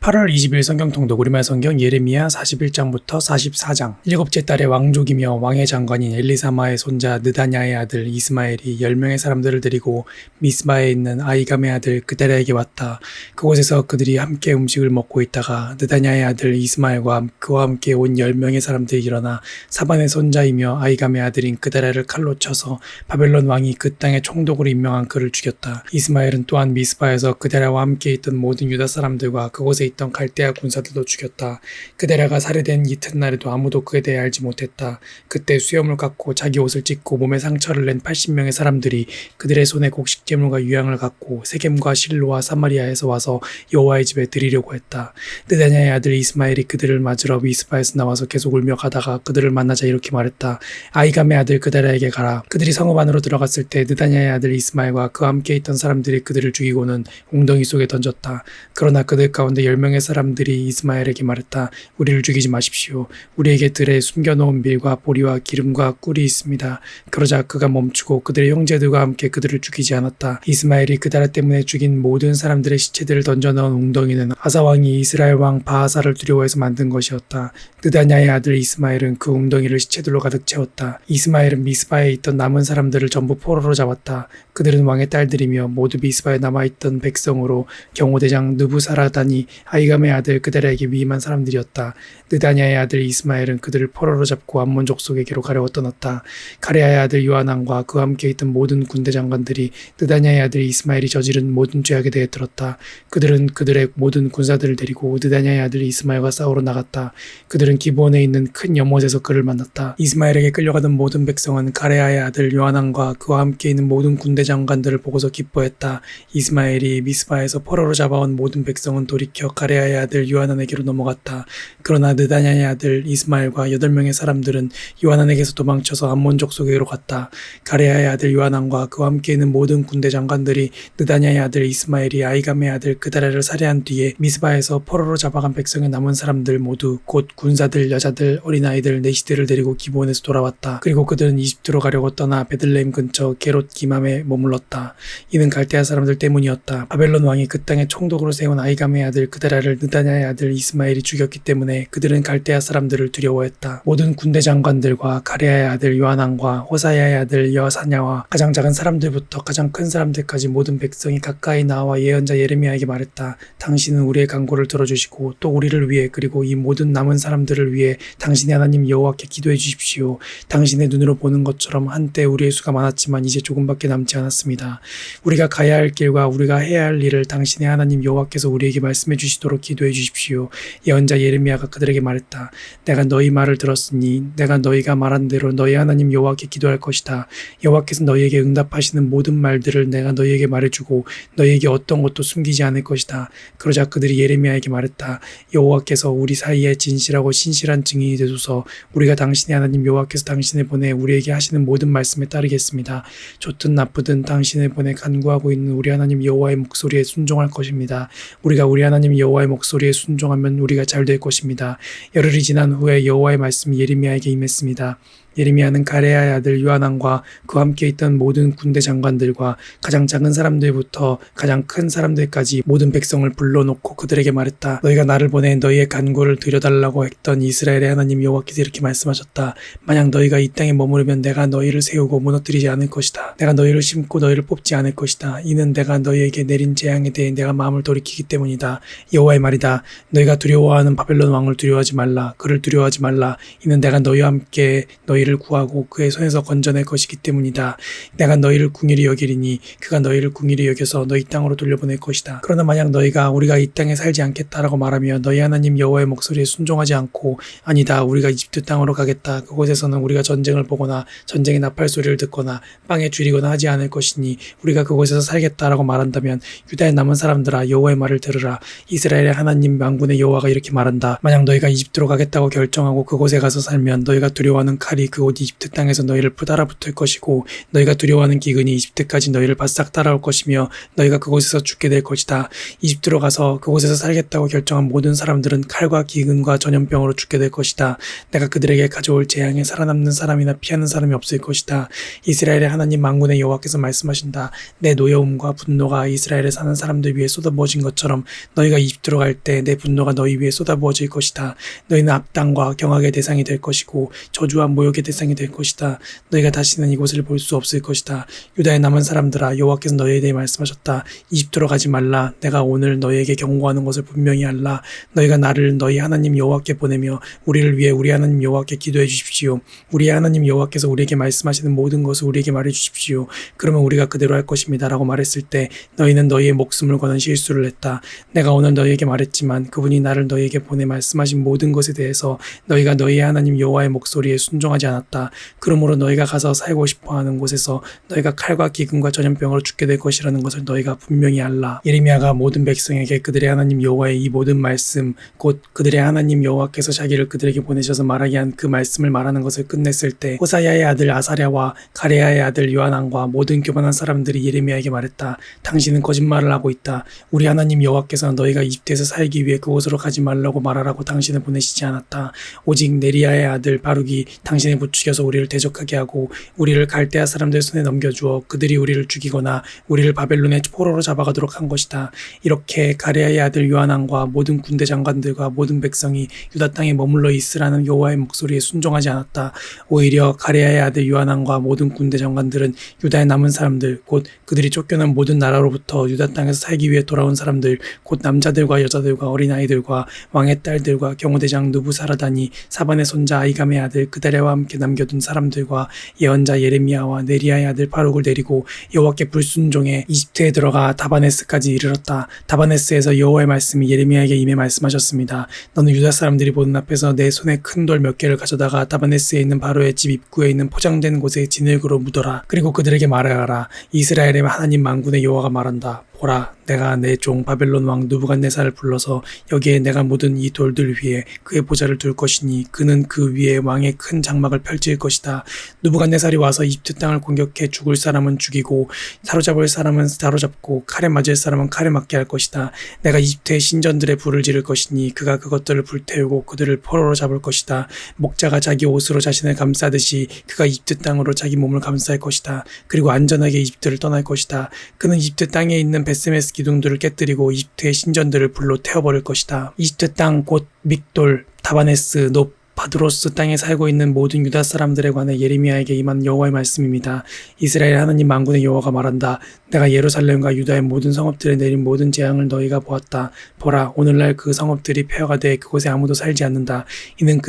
8월 20일 성경 통독 우리말 성경 예레미야 41장부터 44장. 일곱째 달에 왕족이며 왕의 장관인 엘리사마의 손자 느다냐의 아들 이스마엘이 10명의 사람들을 데리고 미스바에 있는 아이감의 아들 그다랴에게 왔다. 그곳에서 그들이 함께 음식을 먹고 있다가 느다냐의 아들 이스마엘과 그와 함께 온 10명의 사람들이 일어나 사반의 손자이며 아이감의 아들인 그다랴를 칼로 쳐서 바벨론 왕이 그 땅의 총독으로 임명한 그를 죽였다. 이스마엘은 또한 미스바에서 그다랴와 함께 있던 모든 유다 사람들과 그곳에 있던 갈대아 군사들도 죽였다. 그다랴가 살해된 이튿날에도 아무도 그에 대해 알지 못했다. 그때 수염을 깎고 자기 옷을 찢고 몸에 상처를 낸 80명의 사람들이 그들의 손에 곡식 제물과 유향을 갖고 세겜과 실로와 사마리아에서 와서 여호와의 집에 드리려고 했다. 느다냐의 아들 이스마엘이 그들을 맞으러 미스바에서 나와서 계속 울며 가다가 그들을 만나자 이렇게 말했다. 아이감의 아들 그다랴에게 가라. 그들이 성읍 안으로 들어갔을 때 느다냐의 아들 이스마엘과 그와 함께 있던 사람들이 그들을 죽이고는 웅덩이 속에 던졌다. 그러나 그들 가운데 10명의 사람들이 이스마엘에게 말했다. 우리를 죽이지 마십시오. 우리에게 들에 숨겨놓은 밀과 보리와 기름과 꿀이 있습니다. 그러자 그가 멈추고 그들의 형제들과 함께 그들을 죽이지 않았다. 이스마엘이 그다랴 때문에 죽인 모든 사람들의 시체들을 던져넣은 웅덩이는 아사 왕이 이스라엘 왕 바하사를 두려워해서 만든 것이었다. 느다냐의 아들 이스마엘은 그 웅덩이를 시체들로 가득 채웠다. 이스마엘은 미스바에 있던 남은 사람들을 전부 포로로 잡았다. 그들은 왕의 딸들이며 모두 미스바에 남아있던 백성으로 경호대장 느부사라단이 아이감의 아들 그다랴에게 위임한 사람들이었다. 느다냐의 아들 이스마엘은 그들을 포로로 잡고 암몬 족속에게로 가려고 떠났다. 가레아의 아들 요하난과 그와 함께 있던 모든 군대 장관들이 느다냐의 아들 이스마엘이 저지른 모든 죄악에 대해 들었다. 그들은 그들의 모든 군사들을 데리고 느다냐의 아들 이스마엘과 싸우러 나갔다. 그들은 기브온에 있는 큰 연못에서 그를 만났다. 이스마엘에게 끌려가던 모든 백성은 가레아의 아들 요하난과 그와 함께 있는 모든 군대 장관들을 보고서 기뻐했다. 이스마엘이 미스바에서 포로로 잡아온 모든 백성은 돌이켜 가레아의 아들 요하난에게로 넘어갔다. 그러나 느다냐의 아들 이스마엘과 8명의 사람들은 요하난에게서 도망쳐서 암몬 족속에로 갔다. 가레아의 아들 요하난과 그와 함께 있는 모든 군대 장관들이 느다냐의 아들 이스마엘이 아이감의 아들 그다랴를 살해한 뒤에 미스바에서 포로로 잡아간 백성의 남은 사람들 모두 곧 군사들, 여자들, 어린아이들, 내시들을 데리고 기브온에서 돌아왔다. 그리고 그들은 이집트로 가려고 떠나 베들레헴 근처 게롯 기맘에 머물렀다. 이는 갈대아 사람들 때문이었다. 바벨론 왕이 그 땅에 총독으로 세운 아이감의 아들 그다랴를 느다냐의 아들 이스마엘이 죽였기 때문에 그들은 갈대아 사람들을 두려워했다. 모든 군대 장관들과 가레아의 아들 요하난과 호사야의 아들 여사냐와 가장 작은 사람들부터 가장 큰 사람들까지 모든 백성이 가까이 나와 예언자 예레미야에게 말했다. 당신은 우리의 간구를 들어주시고 또 우리를 위해 그리고 이 모든 남은 사람들을 위해 당신의 하나님 여호와께 기도해 주십시오. 당신의 눈으로 보는 것처럼 한때 우리의 수가 많았지만 이제 조금밖에 남지 않았습니다. 우리가 가야 할 길과 우리가 해야 할 일을 당신의 하나님 여호와께서 우리에게 말씀해 주시도록 기도해 주십시오. 예언자 예레미야가 그들에게 말했다. 내가 너희 말을 들었으니 내가 너희가 말한 대로 너희 하나님 여호와께 기도할 것이다. 여호와께서 너희에게 응답하시는 모든 말들을 내가 너희에게 말해주고 너희에게 어떤 것도 숨기지 않을 것이다. 그러자 그들이 예레미야에게 말했다. 여호와께서 우리 사이에 진실하고 신실한 증인이 되소서. 우리가 당신의 하나님 여호와께서 당신을 보내 우리에게 하시는 모든 말씀에 따르겠습니다. 좋든 나쁘든 당신을 보내 간구하고 있는 우리 하나님 여호와의 목소리에 순종할 것입니다. 우리가 우리 하나님 여호와의 목소리에 순종하면 우리가 잘 될 것입니다. 열흘이 지난 후에 여호와의 말씀이 예레미야에게 임했습니다. 예레미야는 가레아의 아들 요하난과 그와 함께 있던 모든 군대 장관들과 가장 작은 사람들부터 가장 큰 사람들까지 모든 백성을 불러놓고 그들에게 말했다. 너희가 나를 보내 너희의 간구를 드려달라고 했던 이스라엘의 하나님 여호와께서 이렇게 말씀하셨다. 만약 너희가 이 땅에 머무르면 내가 너희를 세우고 무너뜨리지 않을 것이다. 내가 너희를 심고 너희를 뽑지 않을 것이다. 이는 내가 너희에게 내린 재앙에 대해 내가 마음을 돌이키기 때문이다. 여호와의 말이다. 너희가 두려워하는 바벨론 왕을 두려워하지 말라. 그를 두려워하지 말라. 이는 내가 너희와 함께 너희를 구하고 그의 손에서 건져낼 것이기 때문이다. 내가 너희를 궁일이 여기리니 그가 너희를 궁일이 여겨서 너희 땅으로 돌려보낼 것이다. 그러나 만약 너희가 우리가 이 땅에 살지 않겠다라고 말하며 너희 하나님 여호와의 목소리에 순종하지 않고 아니다 우리가 이집트 땅으로 가겠다. 그곳에서는 우리가 전쟁을 보거나 전쟁의 나팔 소리를 듣거나 빵에 줄이거나 하지 않을 것이니 우리가 그곳에서 살겠다라고 말한다면 유다의 남은 사람들아 여호와의 말을 들으라. 이스라엘의 하나님 만군의 여호와가 이렇게 말한다. 만약 너희가 이집트로 가겠다고 결정하고 그곳에 가서 살면 너희가 두려워하는 칼이 그곳 이집트 땅에서 너희를 풀달아붙을 것이고 너희가 두려워하는 기근이 이집트까지 너희를 바싹 따라올 것이며 너희가 그곳에서 죽게 될 것이다. 이집트로 가서 그곳에서 살겠다고 결정한 모든 사람들은 칼과 기근과 전염병으로 죽게 될 것이다. 내가 그들에게 가져올 재앙에 살아남는 사람이나 피하는 사람이 없을 것이다. 이스라엘의 하나님 만군의 여호와께서 말씀하신다. 내 노여움과 분노가 이스라엘에 사는 사람들 위에 쏟아부어진 것처럼 너희가 이집트로 갈 때 내 분노가 너희 위에 쏟아부어질 것이다. 너희는 악당과 경악의 대상이 될 것이고 저주와 모욕의 대상이 될 것이다. 너희가 다시는 이곳을 볼 수 없을 것이다. 유다의 남은 사람들아, 여호와께서 너희에 대해 말씀하셨다. 이집트로 가지 말라. 내가 오늘 너희에게 경고하는 것을 분명히 알라. 너희가 나를 너희 하나님 여호와께 보내며 우리를 위해 우리 하나님 여호와께 기도해 주십시오. 우리의 하나님 여호와께서 우리에게 말씀하시는 모든 것을 우리에게 말해 주십시오. 그러면 우리가 그대로 할 것입니다. 라고 말했을 때 너희는 너희의 목숨을 거는 실수를 했다. 내가 오늘 너희에게 말했지만 그분이 나를 너희에게 보내 말씀하신 모든 것에 대해서 너희가 너희의 하나님 여호와의 목소리에 순종하지 않았다. 그러므로 너희가 가서 살고 싶어하는 곳에서 너희가 칼과 기근과 전염병으로 죽게 될 것이라는 것을 너희가 분명히 알라. 예레미야가 모든 백성에게 그들의 하나님 여호와의 이 모든 말씀, 곧 그들의 하나님 여호와께서 자기를 그들에게 보내셔서 말하게 한 그 말씀을 말하는 것을 끝냈을 때 호사야의 아들 아사랴와 가레야의 아들 요하난과 모든 교만한 사람들이 예레미야에게 말했다. 당신은 거짓말을 하고 있다. 우리 하나님 여호와께서는 너희가 이집트에서 살기 위해 그곳으로 가지 말라고 말하라고 당신을 보내시지 않았다. 오직 네리야의 아들 바룩이 당신을 부추겨서 우리를 대적하게 하고 우리를 갈대아 사람들 손에 넘겨주어 그들이 우리를 죽이거나 우리를 바벨론의 포로로 잡아가도록 한 것이다. 이렇게 가레야의 아들 요하난과 모든 군대 장관들과 모든 백성이 유다 땅에 머물러 있으라는 여호와의 목소리에 순종하지 않았다. 오히려 가레야의 아들 요하난과 모든 군대 장관들은 유다에 남은 사람들, 곧 그들이 쫓겨난 모든 나라로부터 유다 땅에서 살기 위해 돌아온 사람들, 곧 남자들과 여자들과 어린아이들과 왕의 딸들과 경호대장 누부사라단이 사반의 손자 아이감의 아들 그다랴와 함께 남겨둔 사람들과 예언자 예레미야와 네리야의 아들 바룩을 데리고 여호와께 불순종해 이집트에 들어가 다바네스까지 이르렀다. 다바네스에서 여호와의 말씀이 예레미야에게 임해 말씀하셨습니다. 너는 유다 사람들이 보는 앞에서 내 손에 큰 돌 몇 개를 가져다가 다바네스에 있는 바로의 집 입구에 있는 포장된 곳에 진흙으로 묻어라. 그리고 그들에게 말하여라. 이스라엘의 하나님 만군의 여호와가 말한다. 보라, 내가 내 종 바벨론 왕 느부갓네살을 불러서 여기에 내가 묻은 이 돌들 위에 그의 보좌를 둘 것이니 그는 그 위에 왕의 큰 장막을 펼칠 것이다. 느부갓네살이 와서 이집트 땅을 공격해 죽을 사람은 죽이고 사로잡을 사람은 사로잡고 칼에 맞을 사람은 칼에 맞게 할 것이다. 내가 이집트의 신전들의 불을 지를 것이니 그가 그것들을 불태우고 그들을 포로로 잡을 것이다. 목자가 자기 옷으로 자신을 감싸듯이 그가 이집트 땅으로 자기 몸을 감쌀 것이다. 그리고 안전하게 이집트를 떠날 것이다. 그는 이집트 땅에 있는 베스메스 기둥들을 깨뜨리고 이집트의 신전들을 불로 태워버릴 것이다. 이집트 땅 곧 믹돌, 다바네스, 높, 바드로스 땅에 살고 있는 모든 유다 사람들에 관해 예레미야에게 임한 여호와의 말씀입니다. 이스라엘 하나님 만군의 여호와가 말한다. 내가 예루살렘과 유다의 모든 성읍들에 내린 모든 재앙을 너희가 보았다. 보라, 오늘날 그 성읍들이 폐허가 돼 그곳에 아무도 살지 않는다. 이는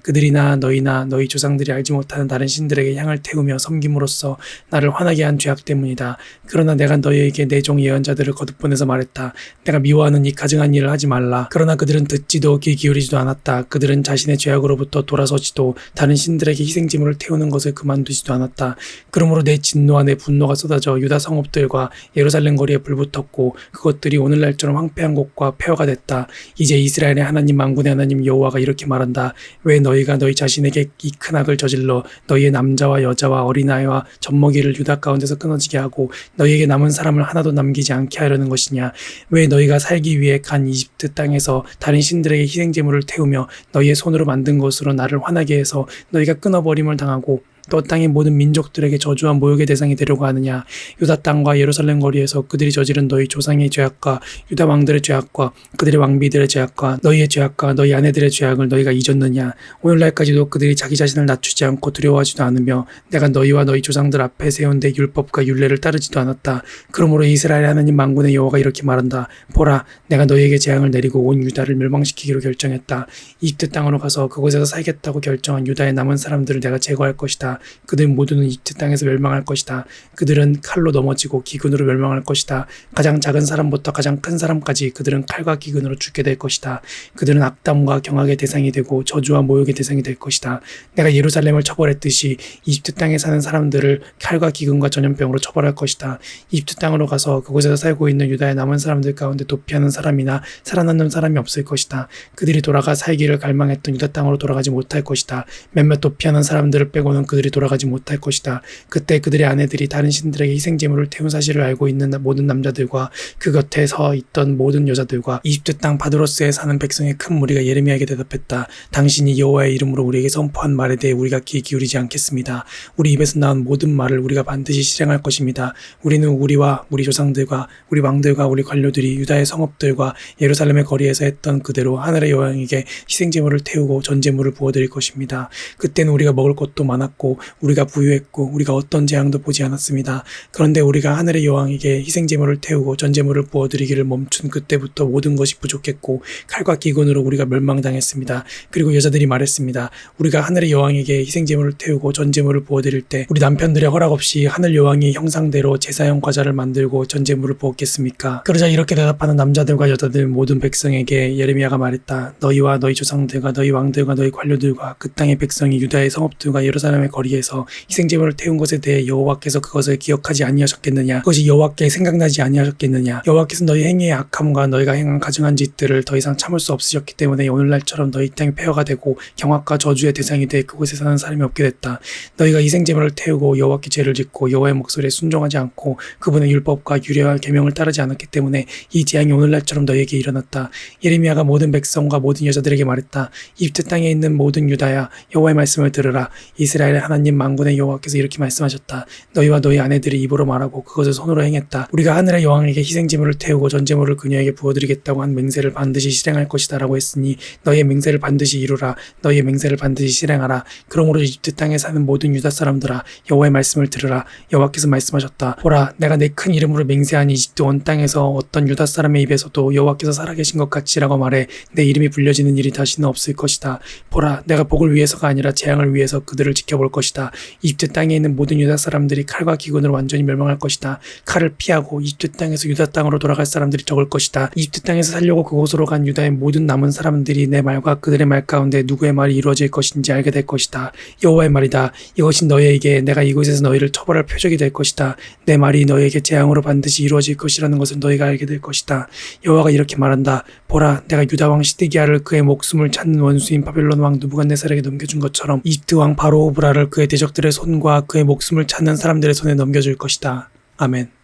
그들이나 너희나 너희 조상들이 알지 못하는 다른 신들에게 향을 태우며 섬김으로써 나를 화나게 한 죄악 때문이다. 그러나 내가 너희에게 내 종 예언자들을 거듭 보내서 말했다. 내가 미워하는 이 가증한 일을 하지 말라. 그러나 그들은 듣지도 귀 기울이지도 않았다. 그들은 자신의 죄악으로부터 돌아서지도 다른 신들에게 희생제물을 태우는 것을 그만두지도 않았다. 그러므로 내 진노와 내 분노가 쏟아져 유다 성읍들과 예루살렘 거리에 불붙었고 그것들이 오늘날처럼 황폐한 곳과 폐허가 됐다. 이제 이스라엘의 하나님 만군의 하나님 여호와가 이렇게 말한다. 왜 너희가 너희 자신에게 이 큰 악을 저질러 너희의 남자와 여자와 어린아이와 젖먹이를 유다 가운데서 끊어지게 하고 너희에게 남은 사람을 하나도 남기지 않게 하려는 것이냐. 왜 너희가 살기 위해 간 이집트 땅에서 다른 신들에게 희생제물을 태우며 너희의 손으로 만든 것으로 나를 화나게 해서 너희가 끊어버림을 당하고 또 땅의 모든 민족들에게 저주와 모욕의 대상이 되려고 하느냐. 유다 땅과 예루살렘 거리에서 그들이 저지른 너희 조상의 죄악과 유다 왕들의 죄악과 그들의 왕비들의 죄악과 너희의 죄악과 너희 아내들의 죄악을 너희가 잊었느냐. 오늘날까지도 그들이 자기 자신을 낮추지 않고 두려워하지도 않으며 내가 너희와 너희 조상들 앞에 세운 내 율법과 율례를 따르지도 않았다. 그러므로 이스라엘 하나님 만군의 여호와가 이렇게 말한다. 보라, 내가 너희에게 재앙을 내리고 온 유다를 멸망시키기로 결정했다. 이집트 땅으로 가서 그곳에서 살겠다고 결정한 유다의 남은 사람들을 내가 제거할 것이다. 것이다. 그들 모두는 이집트 땅에서 멸망할 것이다. 그들은 칼로 넘어지고 기근으로 멸망할 것이다. 가장 작은 사람부터 가장 큰 사람까지 그들은 칼과 기근으로 죽게 될 것이다. 그들은 악담과 경악의 대상이 되고 저주와 모욕의 대상이 될 것이다. 내가 예루살렘을 처벌했듯이 이집트 땅에 사는 사람들을 칼과 기근과 전염병으로 처벌할 것이다. 이집트 땅으로 가서 그곳에서 살고 있는 유다의 남은 사람들 가운데 도피하는 사람이나 살아남는 사람이 없을 것이다. 그들이 돌아가 살기를 갈망했던 유다 땅으로 돌아가지 못할 것이다. 몇몇 도피하는 사람들을 빼고는 그들이 돌아가지 못할 것이다. 그때 그들의 아내들이 다른 신들에게 희생제물을 태운 사실을 알고 있는 모든 남자들과 그 곁에 서 있던 모든 여자들과 이집트 땅 바드로스에 사는 백성의 큰 무리가 예레미야에게 대답했다. 당신이 여호와의 이름으로 우리에게 선포한 말에 대해 우리가 귀 기울이지 않겠습니다. 우리 입에서 나온 모든 말을 우리가 반드시 실행할 것입니다. 우리는 우리와 우리 조상들과 우리 왕들과 우리 관료들이 유다의 성읍들과 예루살렘의 거리에서 했던 그대로 하늘의 여왕에게 희생제물을 태우고 전제물을 부어드릴 것입니다. 그때는 우리가 먹을 것도 많았고 우리가 부유했고 우리가 어떤 재앙도 보지 않았습니다. 그런데 우리가 하늘의 여왕에게 희생제물을 태우고 전제물을 부어드리기를 멈춘 그때부터 모든 것이 부족했고 칼과 기근으로 우리가 멸망당했습니다. 그리고 여자들이 말했습니다. 우리가 하늘의 여왕에게 희생제물을 태우고 전제물을 부어드릴 때 우리 남편들의 허락 없이 하늘 여왕의 형상대로 제사용 과자를 만들고 전제물을 부었겠습니까? 그러자 이렇게 대답하는 남자들과 여자들 모든 백성에게 예레미야가 말했다. 너희와 너희 조상들과 너희 왕들과 너희 관료들과 그 땅의 백성이 유다의 성읍들과 예루살렘의 거리에서 희생제물을 태운 것에 대해 여호와께서 그것을 기억하지 아니하셨겠느냐? 그것이 여호와께 생각나지 아니하셨겠느냐? 여호와께서 너희 행위의 악함과 너희가 행한 가증한 짓들을 더 이상 참을 수 없으셨기 때문에 오늘날처럼 너희 땅이 폐허가 되고 경악과 저주의 대상이 돼 그곳에 사는 사람이 없게 됐다. 너희가 희생제물을 태우고 여호와께 죄를 짓고 여호와의 목소리에 순종하지 않고 그분의 율법과 유례와 계명을 따르지 않았기 때문에 이 재앙이 오늘날처럼 너희에게 일어났다. 예레미야가 모든 백성과 모든 여자들에게 말했다. 이집트 땅에 있는 모든 유다야, 여호와의 말씀을 들으라. 이스라엘의 하나님 만군의 여호와께서 이렇게 말씀하셨다. 너희와 너희 아내들이 입으로 말하고 그것을 손으로 행했다. 우리가 하늘의 여왕에게 희생제물을 태우고 전제물을 그녀에게 부어드리겠다고 한 맹세를 반드시 실행할 것이다 라고 했으니 너희의 맹세를 반드시 이루라. 너희의 맹세를 반드시 실행하라. 그러므로 이집트 땅에 사는 모든 유다 사람들아, 여호와의 말씀을 들으라. 여호와께서 말씀하셨다. 보라, 내가 내 큰 이름으로 맹세한 이집트 온 땅에서 어떤 유다 사람의 입에서도 여호와께서 살아계신 것 같이라고 말해 내 이름이 불려지는 일이 다시는 없을 것이다. 보라, 내가 복을 위해서가 아니라 재앙을 위해서 그들을 지켜볼 것이다. 이집트 땅에 있는 모든 유다 사람들이 칼과 기근으로 완전히 멸망할 것이다. 칼을 피하고 이집트 땅에서 유다 땅으로 돌아갈 사람들이 적을 것이다. 이집트 땅에서 살려고 그곳으로 간 유다의 모든 남은 사람들이 내 말과 그들의 말 가운데 누구의 말이 이루어질 것인지 알게 될 것이다. 여호와의 말이다. 이것이 너희에게 내가 이곳에서 너희를 처벌할 표적이 될 것이다. 내 말이 너희에게 재앙으로 반드시 이루어질 것이라는 것을 너희가 알게 될 것이다. 여호와가 이렇게 말한다. 보라, 내가 유다 왕 시드기야를 그의 목숨을 찾는 원수인 바벨론 왕 느부갓네살에게 넘겨준 것처럼 이집트 왕 바로 호브라를 그의 대적들의 손과 그의 목숨을 찾는 사람들의 손에 넘겨줄 것이다. 아멘.